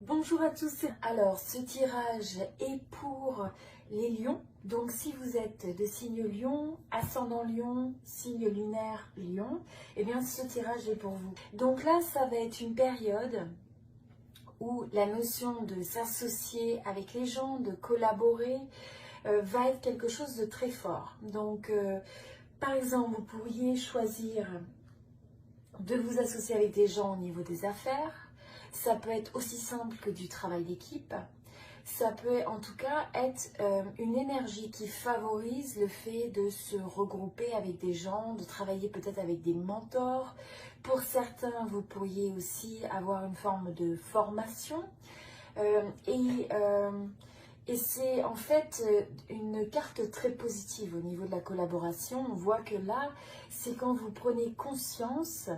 Bonjour à tous. Alors, ce tirage est pour les lions. Donc, si vous êtes de signe lion, ascendant lion, signe lunaire lion, eh bien, ce tirage est pour vous. Donc là, ça va être une période où la notion de s'associer avec les gens, de collaborer, va être quelque chose de très fort. Donc, par exemple, vous pourriez choisir de vous associer avec des gens au niveau des affaires. Ça peut être aussi simple que du travail d'équipe. Ça peut en tout cas être une énergie qui favorise le fait de se regrouper avec des gens, de travailler peut-être avec des mentors. Pour certains, vous pourriez aussi avoir une forme de formation. Euh, et, euh, et c'est en fait une carte très positive au niveau de la collaboration. On voit que là, c'est quand vous prenez conscience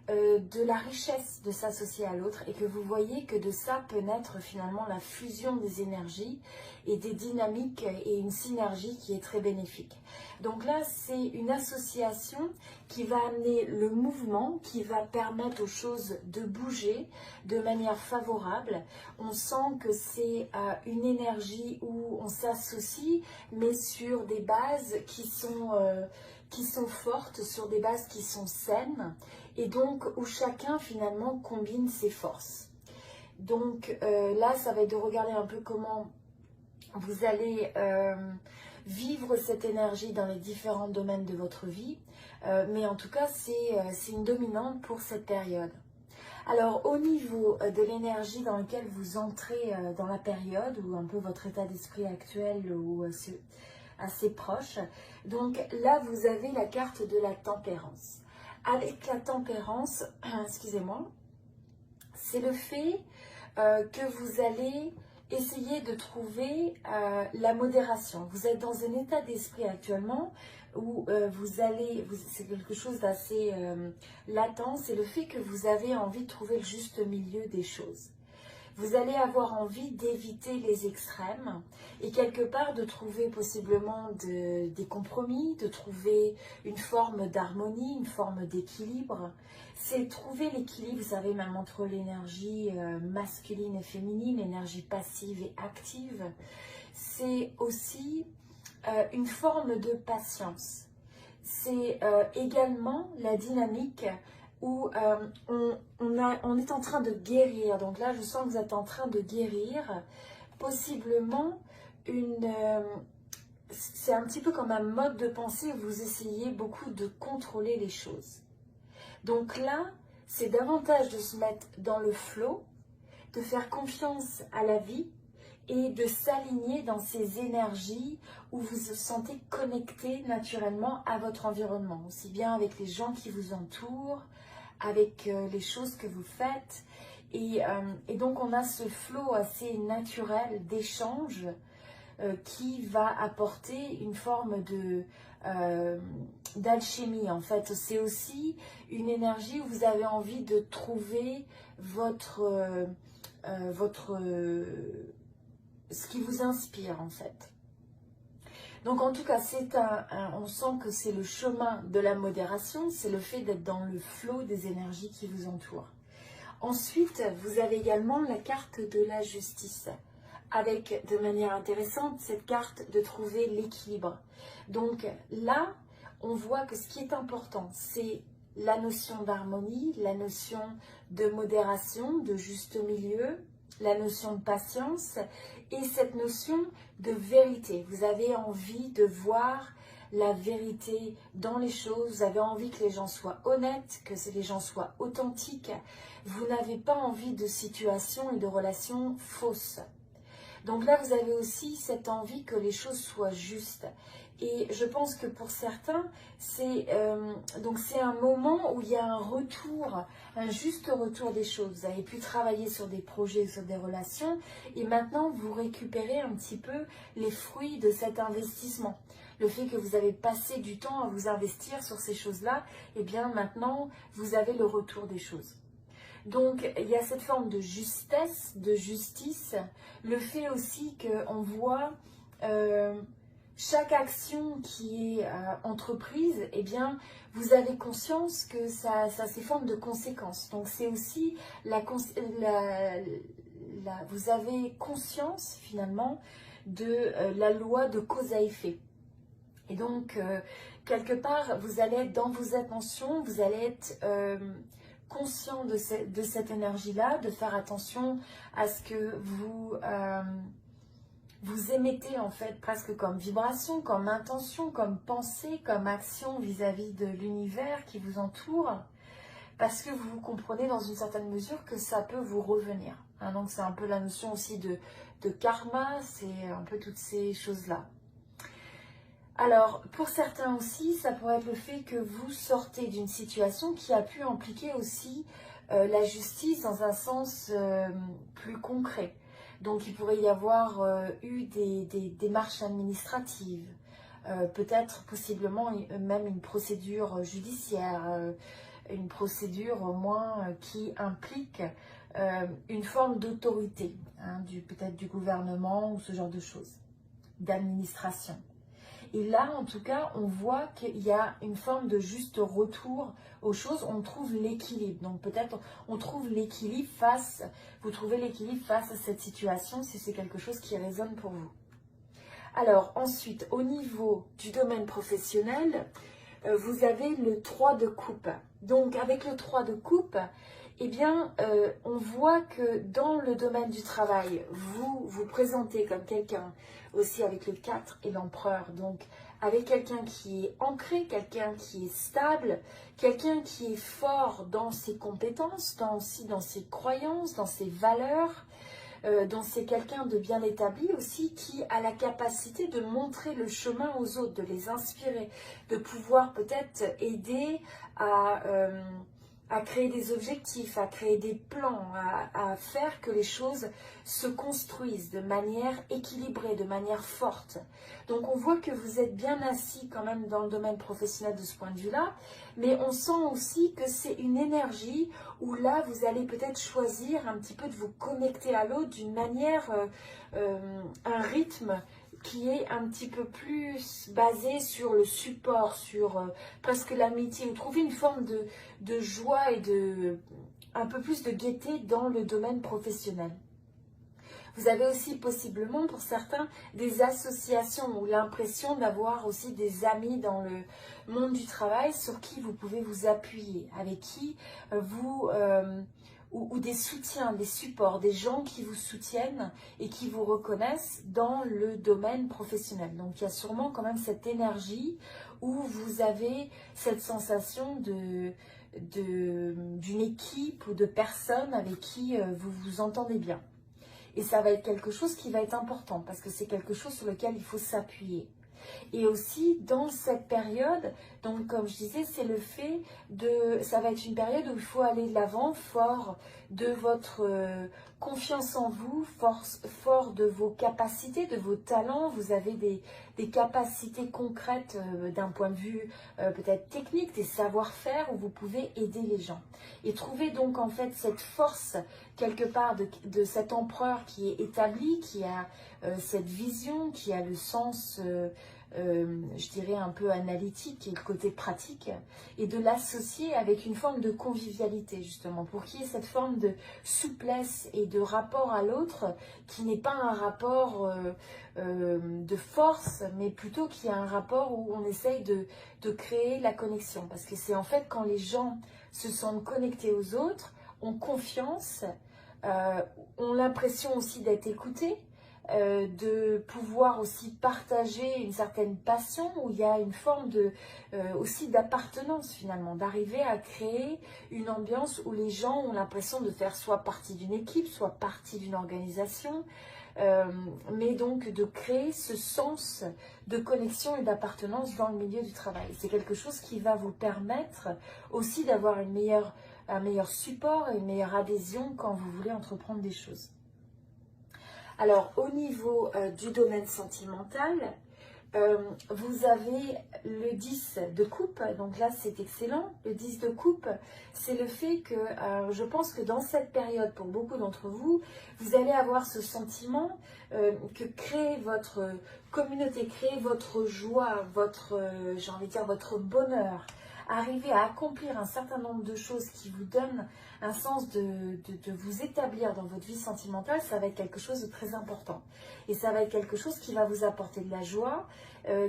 de la richesse de s'associer à l'autre et que vous voyez que de ça peut naître finalement la fusion des énergies et des dynamiques et une synergie qui est très bénéfique. Donc là, c'est une association qui va amener le mouvement, qui va permettre aux choses de bouger de manière favorable. On sent que c'est une énergie où on s'associe, mais sur des bases qui sont fortes, sur des bases qui sont saines, et donc où chacun finalement combine ses forces. Donc là, ça va être de regarder un peu comment vous allez vivre cette énergie dans les différents domaines de votre vie, mais en tout cas, c'est une dominante pour cette période. Alors, au niveau de l'énergie dans laquelle vous entrez dans la période, ou un peu votre état d'esprit actuel, ou assez proche, donc là, vous avez la carte de la tempérance. Avec la tempérance, excusez-moi, c'est le fait que vous allez essayer de trouver la modération. Vous êtes dans un état d'esprit actuellement où c'est quelque chose d'assez latent, c'est le fait que vous avez envie de trouver le juste milieu des choses. Vous allez avoir envie d'éviter les extrêmes et quelque part de trouver possiblement des compromis, de trouver une forme d'harmonie, une forme d'équilibre. C'est trouver l'équilibre, vous savez, même entre l'énergie masculine et féminine, l'énergie passive et active. C'est aussi une forme de patience. C'est également la dynamique où on est en train de guérir. Donc là, je sens que vous êtes en train de guérir possiblement c'est un petit peu comme un mode de pensée où vous essayez beaucoup de contrôler les choses. Donc là, c'est davantage de se mettre dans le flow, de faire confiance à la vie et de s'aligner dans ces énergies où vous vous sentez connecté naturellement à votre environnement, aussi bien avec les gens qui vous entourent, avec les choses que vous faites. Et donc on a ce flot assez naturel d'échange qui va apporter une forme d'alchimie en fait. C'est aussi une énergie où vous avez envie de trouver ce qui vous inspire en fait. Donc en tout cas, on sent que c'est le chemin de la modération, c'est le fait d'être dans le flot des énergies qui vous entourent. Ensuite, vous avez également la carte de la justice, avec de manière intéressante cette carte de trouver l'équilibre. Donc là, on voit que ce qui est important, c'est la notion d'harmonie, la notion de modération, de juste milieu, la notion de patience et cette notion de vérité. Vous avez envie de voir la vérité dans les choses, vous avez envie que les gens soient honnêtes, que les gens soient authentiques. Vous n'avez pas envie de situations et de relations fausses. Donc là, vous avez aussi cette envie que les choses soient justes. Et je pense que pour certains, c'est un moment où il y a un retour, un juste retour des choses. Vous avez pu travailler sur des projets, sur des relations, et maintenant vous récupérez un petit peu les fruits de cet investissement. Le fait que vous avez passé du temps à vous investir sur ces choses-là, et bien maintenant vous avez le retour des choses. Donc, il y a cette forme de justesse, de justice, le fait aussi qu'on voit chaque action qui est entreprise, eh bien, vous avez conscience que ça a ses formes de conséquences. Donc, c'est aussi vous avez conscience finalement de la loi de cause à effet. Et donc, quelque part, vous allez être dans vos attentions, vous allez être conscient de cette énergie-là, de faire attention à ce que vous émettez en fait presque comme vibration, comme intention, comme pensée, comme action vis-à-vis de l'univers qui vous entoure, parce que vous comprenez dans une certaine mesure que ça peut vous revenir. Hein, donc c'est un peu la notion aussi de karma, c'est un peu toutes ces choses-là. Alors, pour certains aussi, ça pourrait être le fait que vous sortez d'une situation qui a pu impliquer aussi la justice dans un sens plus concret. Donc, il pourrait y avoir eu des démarches administratives, peut-être possiblement même une procédure judiciaire, une procédure au moins qui implique une forme d'autorité, hein, peut-être du gouvernement ou ce genre de choses, d'administration. Et là, en tout cas, on voit qu'il y a une forme de juste retour aux choses. On trouve l'équilibre. Donc peut-être on trouve l'équilibre vous trouvez l'équilibre face à cette situation si c'est quelque chose qui résonne pour vous. Alors ensuite, au niveau du domaine professionnel, vous avez le 3 de coupe. Donc avec le 3 de coupe, eh bien, on voit que dans le domaine du travail, vous vous présentez comme quelqu'un aussi avec le 4 et l'empereur. Donc, avec quelqu'un qui est ancré, quelqu'un qui est stable, quelqu'un qui est fort dans ses compétences, aussi dans ses croyances, dans ses valeurs. Donc, c'est quelqu'un de bien établi aussi qui a la capacité de montrer le chemin aux autres, de les inspirer, de pouvoir peut-être aider à créer des objectifs, à créer des plans, à faire que les choses se construisent de manière équilibrée, de manière forte. Donc on voit que vous êtes bien assis quand même dans le domaine professionnel de ce point de vue-là, mais on sent aussi que c'est une énergie où là vous allez peut-être choisir un petit peu de vous connecter à l'autre d'une manière, un rythme qui est un petit peu plus basé sur le support, sur presque l'amitié. Vous trouvez une forme de joie et un peu plus de gaieté dans le domaine professionnel. Vous avez aussi possiblement pour certains des associations ou l'impression d'avoir aussi des amis dans le monde du travail sur qui vous pouvez vous appuyer, avec qui ou des soutiens, des supports, des gens qui vous soutiennent et qui vous reconnaissent dans le domaine professionnel. Donc il y a sûrement quand même cette énergie où vous avez cette sensation d'une équipe ou de personnes avec qui vous vous entendez bien. Et ça va être quelque chose qui va être important parce que c'est quelque chose sur lequel il faut s'appuyer. Et aussi dans cette période, donc comme je disais, c'est le fait ça va être une période où il faut aller de l'avant, fort de votre confiance en vous, fort de vos capacités, de vos talents. Vous avez des capacités concrètes d'un point de vue peut-être technique, des savoir-faire où vous pouvez aider les gens. Et trouver donc en fait cette force quelque part de cet empereur qui est établi, qui a cette vision, qui a le sens je dirais un peu analytique et le côté pratique, et de l'associer avec une forme de convivialité justement, pour qu'il y ait cette forme de souplesse et de rapport à l'autre qui n'est pas un rapport de force, mais plutôt qui a un rapport où on essaye de créer la connexion, parce que c'est en fait quand les gens se sentent connectés aux autres, ont confiance, ont l'impression aussi d'être écoutés, de pouvoir aussi partager une certaine passion où il y a une forme aussi d'appartenance finalement, d'arriver à créer une ambiance où les gens ont l'impression de faire soit partie d'une équipe, soit partie d'une organisation, mais donc de créer ce sens de connexion et d'appartenance dans le milieu du travail. C'est quelque chose qui va vous permettre aussi d'avoir un meilleur support et une meilleure adhésion quand vous voulez entreprendre des choses. Alors, au niveau du domaine sentimental, vous avez le 10 de coupe, donc là c'est excellent. Le 10 de coupe, c'est le fait que je pense que dans cette période, pour beaucoup d'entre vous, vous allez avoir ce sentiment que créer votre communauté, créer votre joie, j'ai envie de dire votre bonheur, arriver à accomplir un certain nombre de choses qui vous donnent un sens de vous établir dans votre vie sentimentale, ça va être quelque chose de très important. Et ça va être quelque chose qui va vous apporter de la joie,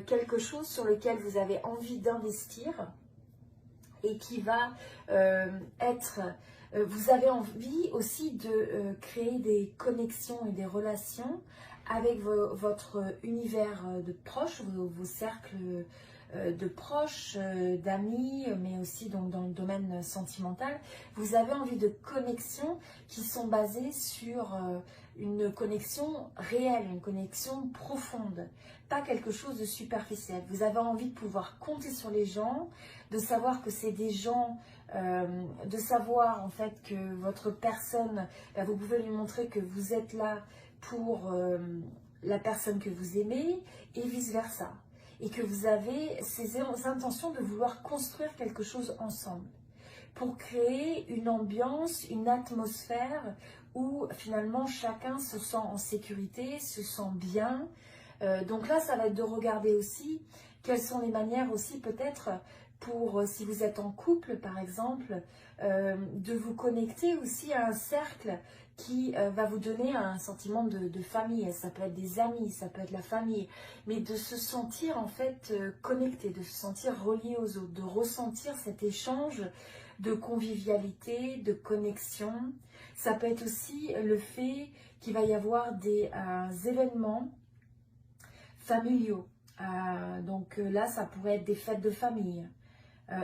quelque chose sur lequel vous avez envie d'investir et qui va être... vous avez envie aussi de créer des connexions et des relations avec votre univers de proches, vos cercles de proches, d'amis, mais aussi donc dans le domaine sentimental. Vous avez envie de connexions qui sont basées sur une connexion réelle, une connexion profonde, pas quelque chose de superficiel. Vous avez envie de pouvoir compter sur les gens, de savoir que c'est des gens, de savoir en fait que votre personne, vous pouvez lui montrer que vous êtes là pour la personne que vous aimez et vice-versa. Et que vous avez ces intentions de vouloir construire quelque chose ensemble pour créer une ambiance, une atmosphère où finalement chacun se sent en sécurité, se sent bien. Donc là, ça va être de regarder aussi quelles sont les manières aussi peut-être pour, si vous êtes en couple par exemple, de vous connecter aussi à un cercle qui va vous donner un sentiment de famille. Ça peut être des amis, ça peut être la famille, mais de se sentir en fait connecté, de se sentir relié aux autres, de ressentir cet échange de convivialité, de connexion. Ça peut être aussi le fait qu'il va y avoir des événements familiaux. Donc là, ça pourrait être des fêtes de famille.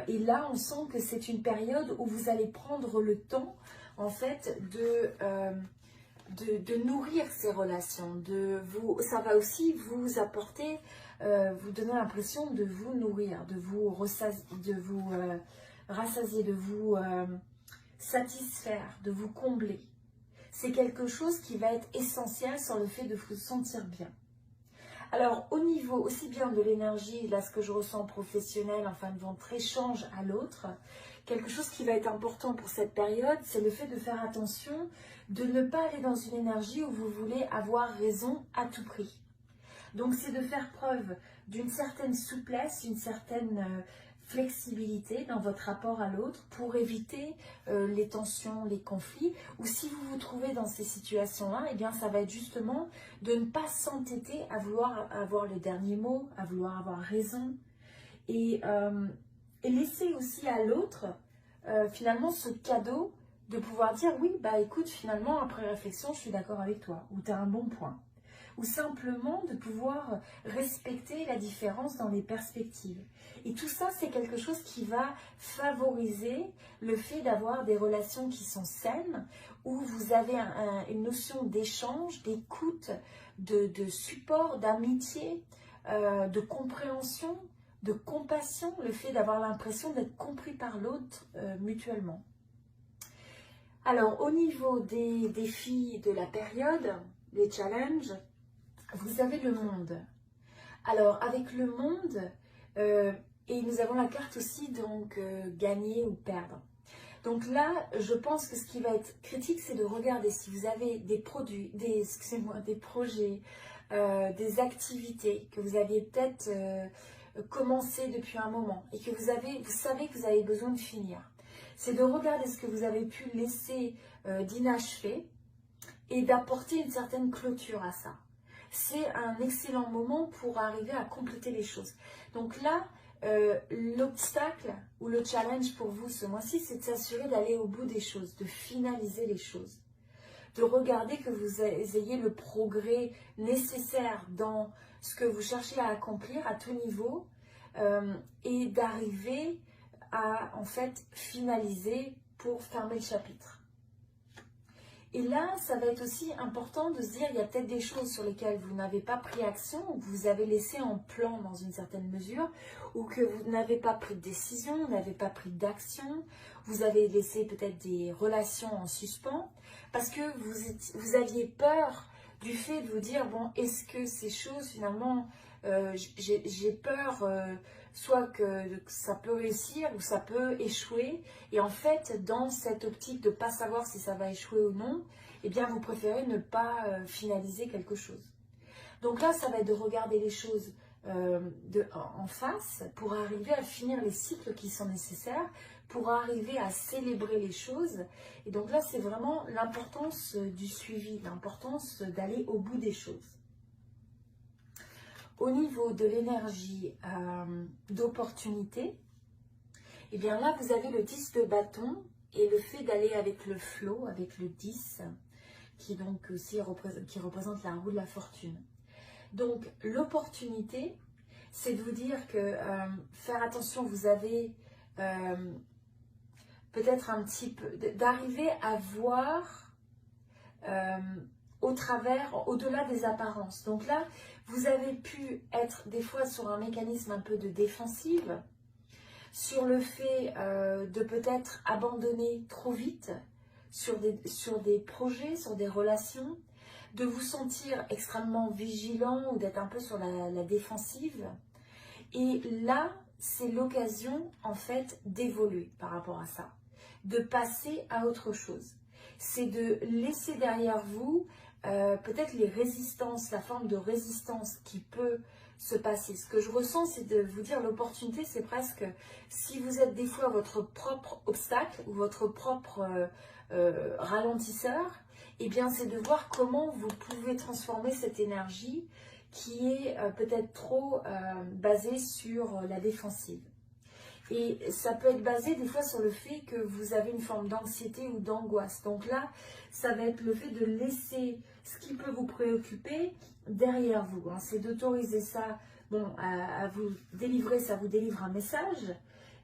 Et là, on sent que c'est une période où vous allez prendre le temps, en fait, de nourrir ces relations. Ça va aussi vous apporter, vous donner l'impression de vous nourrir, de vous rassasier, de vous satisfaire, de vous combler. C'est quelque chose qui va être essentiel sur le fait de vous sentir bien. Alors, au niveau aussi bien de l'énergie, là, ce que je ressens professionnel, enfin, de votre échange à l'autre, quelque chose qui va être important pour cette période, c'est le fait de faire attention, de ne pas aller dans une énergie où vous voulez avoir raison à tout prix. Donc, c'est de faire preuve d'une certaine souplesse, une certaine flexibilité dans votre rapport à l'autre pour éviter les tensions, les conflits. Ou si vous vous trouvez dans ces situations-là, eh bien, ça va être justement de ne pas s'entêter à vouloir avoir le dernier mot, à vouloir avoir raison. Et laisser aussi à l'autre, finalement, ce cadeau de pouvoir dire « Oui, bah écoute, finalement, après réflexion, je suis d'accord avec toi. » Ou « Tu as un bon point. » Ou simplement de pouvoir respecter la différence dans les perspectives. Et tout ça, c'est quelque chose qui va favoriser le fait d'avoir des relations qui sont saines, où vous avez une notion d'échange, d'écoute, de support, d'amitié, de compréhension, de compassion, le fait d'avoir l'impression d'être compris par l'autre mutuellement. Alors, au niveau des défis de la période, les challenges, vous avez le monde. Alors, avec le monde, et nous avons la carte aussi, donc, gagner ou perdre. Donc là, je pense que ce qui va être critique, c'est de regarder si vous avez des produits, des projets, des activités que vous aviez peut-être commencé depuis un moment et que vous savez que vous avez besoin de finir. C'est de regarder ce que vous avez pu laisser d'inachevé et d'apporter une certaine clôture à ça. C'est un excellent moment pour arriver à compléter les choses. Donc là, l'obstacle ou le challenge pour vous ce mois-ci, c'est de s'assurer d'aller au bout des choses, de finaliser les choses. De regarder que vous ayez le progrès nécessaire dans ce que vous cherchez à accomplir à tout niveau et d'arriver à en fait finaliser pour fermer le chapitre. Et là, ça va être aussi important de se dire, il y a peut-être des choses sur lesquelles vous n'avez pas pris action, ou que vous avez laissé en plan dans une certaine mesure, ou que vous n'avez pas pris de décision, vous n'avez pas pris d'action, vous avez laissé peut-être des relations en suspens, parce que vous aviez peur du fait de vous dire, bon, est-ce que ces choses, finalement, j'ai peur, soit que ça peut réussir ou ça peut échouer. Et en fait, dans cette optique de ne pas savoir si ça va échouer ou non, eh bien, vous préférez ne pas finaliser quelque chose. Donc là, ça va être de regarder les choses en face pour arriver à finir les cycles qui sont nécessaires, pour arriver à célébrer les choses. Et donc là, c'est vraiment l'importance du suivi, l'importance d'aller au bout des choses. Au niveau de l'énergie d'opportunité, et bien là, vous avez le 10 de bâton et le fait d'aller avec le flow, avec le 10, qui donc aussi qui représente la roue de la fortune. Donc l'opportunité, c'est de vous dire que faire attention, vous avez peut-être un petit peu, d'arriver à voir au travers, au-delà des apparences. Donc là, vous avez pu être des fois sur un mécanisme un peu de défensive, sur le fait de peut-être abandonner trop vite sur des projets, sur des relations, de vous sentir extrêmement vigilant ou d'être un peu sur la défensive. Et là, c'est l'occasion en fait d'évoluer par rapport à ça, de passer à autre chose. C'est de laisser derrière vous peut-être les résistances, la forme de résistance qui peut se passer. Ce que je ressens, c'est de vous dire l'opportunité, c'est presque si vous êtes des fois votre propre obstacle ou votre propre ralentisseur, eh bien c'est de voir comment vous pouvez transformer cette énergie qui est peut-être trop basée sur la défensive. Et ça peut être basé des fois sur le fait que vous avez une forme d'anxiété ou d'angoisse. Donc là, ça va être le fait de laisser ce qui peut vous préoccuper derrière vous. Hein. C'est d'autoriser ça à vous délivrer, ça vous délivre un message.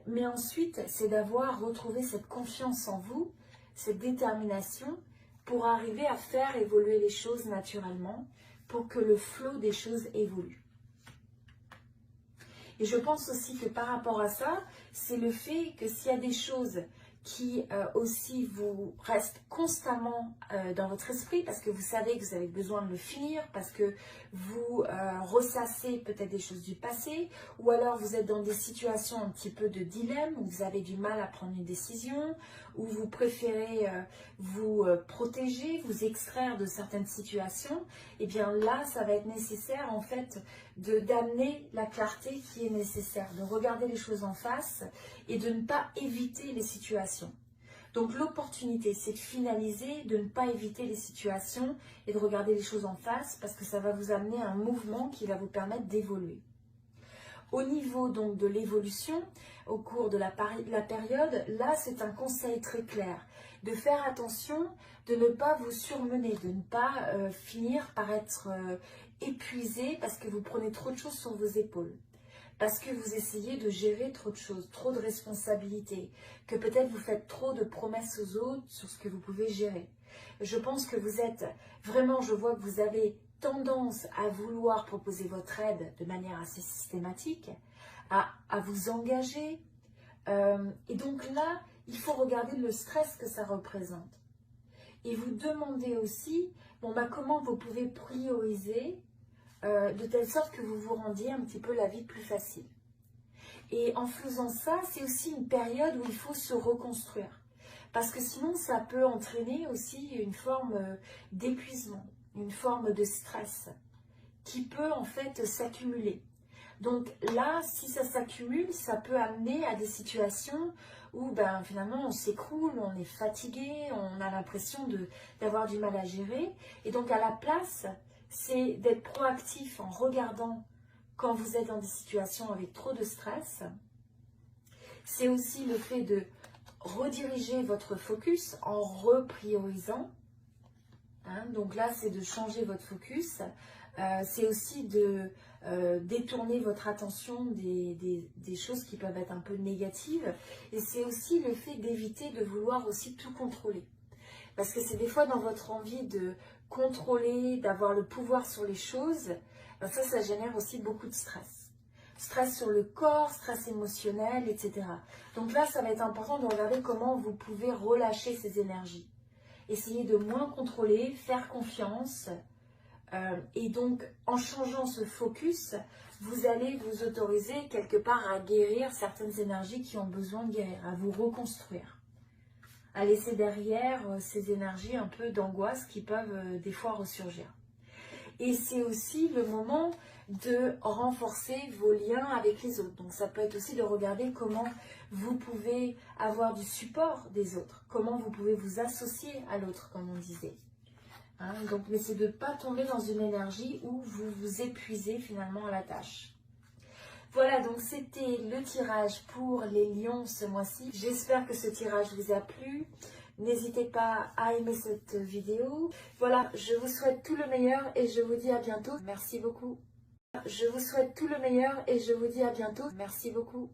Mais ensuite, c'est d'avoir retrouvé cette confiance en vous, cette détermination pour arriver à faire évoluer les choses naturellement, pour que le flot des choses évolue. Et je pense aussi que par rapport à ça, c'est le fait que s'il y a des choses qui aussi vous restent constamment dans votre esprit, parce que vous savez que vous avez besoin de le finir, parce que vous ressassez peut-être des choses du passé, ou alors vous êtes dans des situations un petit peu de dilemme, où vous avez du mal à prendre une décision, où vous préférez vous protéger, vous extraire de certaines situations, et bien là, ça va être nécessaire en fait d'amener la clarté qui est nécessaire, de regarder les choses en face et de ne pas éviter les situations. Donc l'opportunité, c'est de finaliser, de ne pas éviter les situations et de regarder les choses en face parce que ça va vous amener à un mouvement qui va vous permettre d'évoluer. Au niveau donc de l'évolution, au cours de la période, là c'est un conseil très clair, de faire attention, de ne pas vous surmener, de ne pas finir par être épuisé parce que vous prenez trop de choses sur vos épaules. Parce que vous essayez de gérer trop de choses, trop de responsabilités, que peut-être vous faites trop de promesses aux autres sur ce que vous pouvez gérer. Je pense que vous êtes vraiment, je vois que vous avez tendance à vouloir proposer votre aide de manière assez systématique, à vous engager. Et donc là, il faut regarder le stress que ça représente. Et vous demander aussi, comment vous pouvez prioriser de telle sorte que vous vous rendiez un petit peu la vie plus facile. Et en faisant ça, c'est aussi une période où il faut se reconstruire. Parce que sinon, ça peut entraîner aussi une forme d'épuisement, une forme de stress qui peut en fait s'accumuler. Donc là, si ça s'accumule, ça peut amener à des situations où finalement on s'écroule, on est fatigué, on a l'impression d'avoir du mal à gérer. Et donc à la place, c'est d'être proactif en regardant quand vous êtes dans des situations avec trop de stress. C'est aussi le fait de rediriger votre focus en repriorisant. Donc là, c'est de changer votre focus. C'est aussi de détourner votre attention des choses qui peuvent être un peu négatives. Et c'est aussi le fait d'éviter de vouloir aussi tout contrôler. Parce que c'est des fois dans votre envie de contrôler, d'avoir le pouvoir sur les choses, ça génère aussi beaucoup de stress. Stress sur le corps, stress émotionnel, etc. Donc là, ça va être important de regarder comment vous pouvez relâcher ces énergies. Essayez de moins contrôler, faire confiance. Et donc, en changeant ce focus, vous allez vous autoriser quelque part à guérir certaines énergies qui ont besoin de guérir, à vous reconstruire. À laisser derrière ces énergies un peu d'angoisse qui peuvent des fois ressurgir. Et c'est aussi le moment de renforcer vos liens avec les autres. Donc ça peut être aussi de regarder comment vous pouvez avoir du support des autres, comment vous pouvez vous associer à l'autre, comme on disait. Hein, donc, mais c'est de ne pas tomber dans une énergie où vous vous épuisez finalement à la tâche. Voilà, donc c'était le tirage pour les lions ce mois-ci. J'espère que ce tirage vous a plu. N'hésitez pas à aimer cette vidéo. Voilà, je vous souhaite tout le meilleur et je vous dis à bientôt. Merci beaucoup. Je vous souhaite tout le meilleur et je vous dis à bientôt. Merci beaucoup.